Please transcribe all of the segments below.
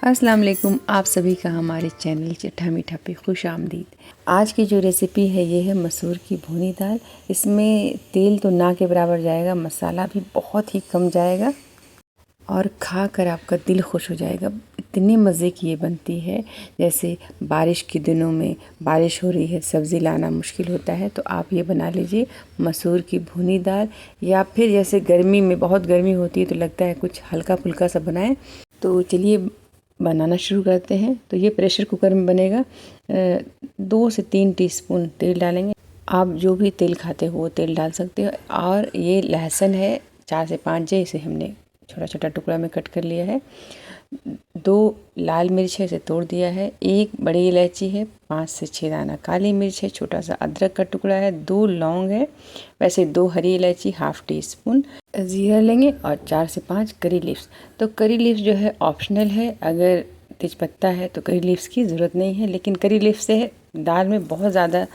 अस्सलाम वालेकुम, आप सभी का हमारे चैनल चिट्ठा मीठा पे खुश आमदीद। आज की जो रेसिपी है ये है मसूर की भुनी दाल। इसमें तेल तो ना के बराबर जाएगा, मसाला भी बहुत ही कम जाएगा और खा कर आपका दिल खुश हो जाएगा। इतनी मज़े की ये बनती है। जैसे बारिश के दिनों में बारिश हो रही है, सब्ज़ी लाना मुश्किल होता है, तो आप ये बना लीजिए मसूर की भुनी दाल। या फिर जैसे गर्मी में बहुत गर्मी होती है तो लगता है कुछ हल्का फुल्का सा बनाएं। तो चलिए बनाना शुरू करते हैं। तो ये प्रेशर कुकर में बनेगा। 2 से 3 टीस्पून तेल डालेंगे। आप जो भी तेल खाते हो वो तेल डाल सकते हो। और ये लहसुन है 4 से 5 जे, इसे हमने छोटा छोटा टुकड़ा में कट कर लिया है। 2 लाल मिर्च है, इसे तोड़ दिया है। 1 बड़ी इलायची है, 5 से 6 दाना काली मिर्च है, छोटा सा अदरक का टुकड़ा है, 2 लौंग है, वैसे 2 हरी इलायची, हाफ टी स्पून ज़ीरा लेंगे और 4 से 5 करी लीव्स। तो करी लीव्स जो है ऑप्शनल है। अगर तेज़पत्ता है तो करी लीव्स की ज़रूरत नहीं है, लेकिन करी लीव्स से दाल में बहुत ज़्यादा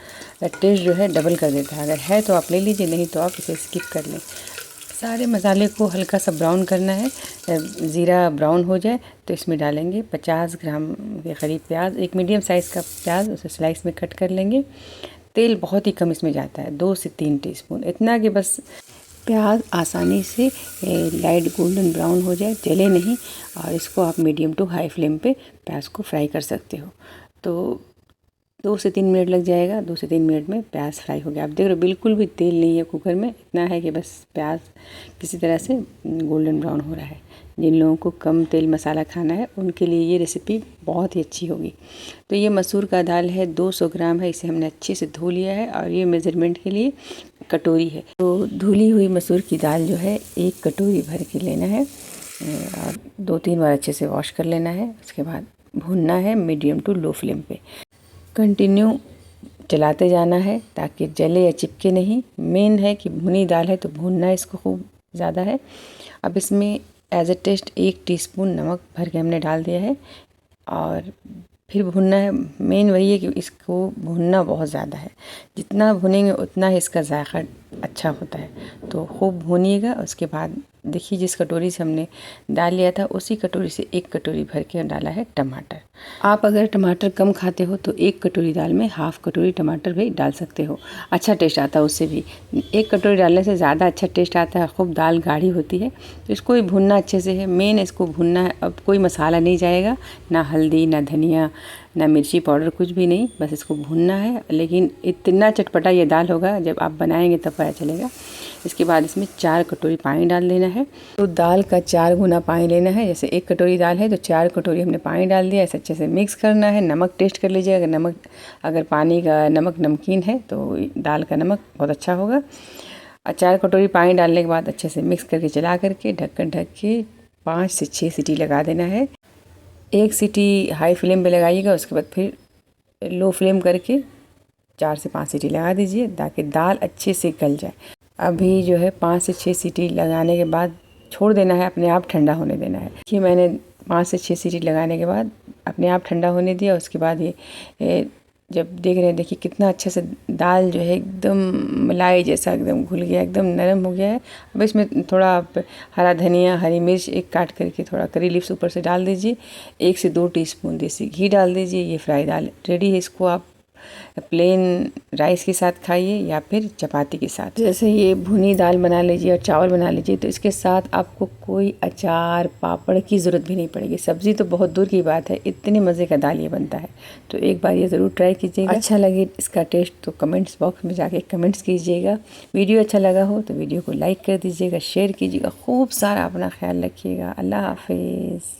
टेस्ट जो है डबल कर देता है। अगर है तो आप ले लीजिए, नहीं तो आप इसे स्किप कर लें। सारे मसाले को हल्का सा ब्राउन करना है। ज़ीरा ब्राउन हो जाए तो इसमें डालेंगे 50 ग्राम के करीब प्याज, एक मीडियम साइज़ का प्याज, उसे स्लाइस में कट कर लेंगे। तेल बहुत ही कम इसमें जाता है, 2 से 3 टीस्पून, इतना कि बस प्याज आसानी से लाइट गोल्डन ब्राउन हो जाए, जले नहीं। और इसको आप मीडियम टू हाई फ्लेम पे प्याज को फ्राई कर सकते हो। तो 2 से 3 मिनट लग जाएगा। 2 से 3 मिनट में प्याज फ्राई हो गया। आप देख रहे हो बिल्कुल भी तेल नहीं है कुकर में, इतना है कि बस प्याज किसी तरह से गोल्डन ब्राउन हो रहा है। जिन लोगों को कम तेल मसाला खाना है उनके लिए ये रेसिपी बहुत ही अच्छी होगी। तो ये मसूर का दाल है, 200 ग्राम है, इसे हमने अच्छे से धो लिया है और ये मेज़रमेंट के लिए कटोरी है। तो धुली हुई मसूर की दाल जो है 1 कटोरी भर के लेना है और 2-3 बार अच्छे से वॉश कर लेना है। उसके बाद भूनना है मीडियम टू लो फ्लेम पे। कंटिन्यू चलाते जाना है ताकि जले या चिपके नहीं। मेन है कि भुनी दाल है तो भूनना इसको खूब ज़्यादा है। अब इसमें एज ए टेस्ट 1 टीस्पून नमक भर के हमने डाल दिया है और फिर भुनना है। मेन वही है कि इसको भुनना बहुत ज़्यादा है, जितना भुनेंगे उतना ही इसका जायका अच्छा होता है। तो खूब भूनिएगा। उसके बाद देखिए जिस कटोरी से हमने डाल लिया था उसी कटोरी से 1 कटोरी भर के डाला है टमाटर। आप अगर टमाटर कम खाते हो तो 1 कटोरी दाल में हाफ कटोरी टमाटर भी डाल सकते हो, अच्छा टेस्ट आता है उससे भी। 1 कटोरी डालने से ज़्यादा अच्छा टेस्ट आता है, खूब दाल गाढ़ी होती है। तो इसको भी भुनना अच्छे से है, मेन इसको भुनना है। अब कोई मसाला नहीं जाएगा, ना हल्दी, ना धनिया, ना मिर्ची पाउडर, कुछ भी नहीं, बस इसको भूनना है। लेकिन इतना चटपटा ये दाल होगा जब आप बनाएंगे तब पता चलेगा। इसके बाद इसमें 4 कटोरी पानी डाल देना है। तो दाल का 4 गुना पानी लेना है। जैसे 1 कटोरी दाल है तो 4 कटोरी हमने पानी डाल दिया। इसे अच्छे से मिक्स करना है। नमक टेस्ट कर लीजिए, अगर पानी का नमक नमकीन है तो दाल का नमक बहुत अच्छा होगा। और 4 कटोरी पानी डालने के बाद अच्छे से मिक्स करके चला करके ढक्कन ढक के 5 से 6 सीटी लगा देना है। 1 सीटी हाई फ्लेम पे लगाइएगा, उसके बाद फिर लो फ्लेम करके 4 से 5 सीटी लगा दीजिए ताकि दाल अच्छे से गल जाए। अभी जो है 5 से 6 सीटी लगाने के बाद छोड़ देना है, अपने आप ठंडा होने देना है। कि मैंने 5 से 6 सीटी लगाने के बाद अपने आप ठंडा होने दिया। उसके बाद ये जब देख रहे हैं, देखिए कितना अच्छे से दाल जो है एकदम मलाई जैसा एकदम घुल गया, एकदम नरम हो गया है। अब इसमें थोड़ा हरा धनिया, हरी मिर्च एक काट करके, थोड़ा करी लीव्स ऊपर से डाल दीजिए। 1 से 2 टीस्पून देसी घी डाल दीजिए। ये फ्राई दाल रेडी है। इसको आप प्लेन राइस के साथ खाइए या फिर चपाती के साथ। जैसे ये भुनी दाल बना लीजिए और चावल बना लीजिए तो इसके साथ आपको कोई अचार पापड़ की ज़रूरत भी नहीं पड़ेगी। सब्ज़ी तो बहुत दूर की बात है, इतने मज़े का दाल ये बनता है। तो एक बार ये ज़रूर ट्राई कीजिएगा। अच्छा लगे इसका टेस्ट तो कमेंट्स बॉक्स में जाके कमेंट्स कीजिएगा। वीडियो अच्छा लगा हो तो वीडियो को लाइक कर दीजिएगा, शेयर कीजिएगा। खूब सारा अपना ख्याल रखिएगा। अल्लाह हाफिज़।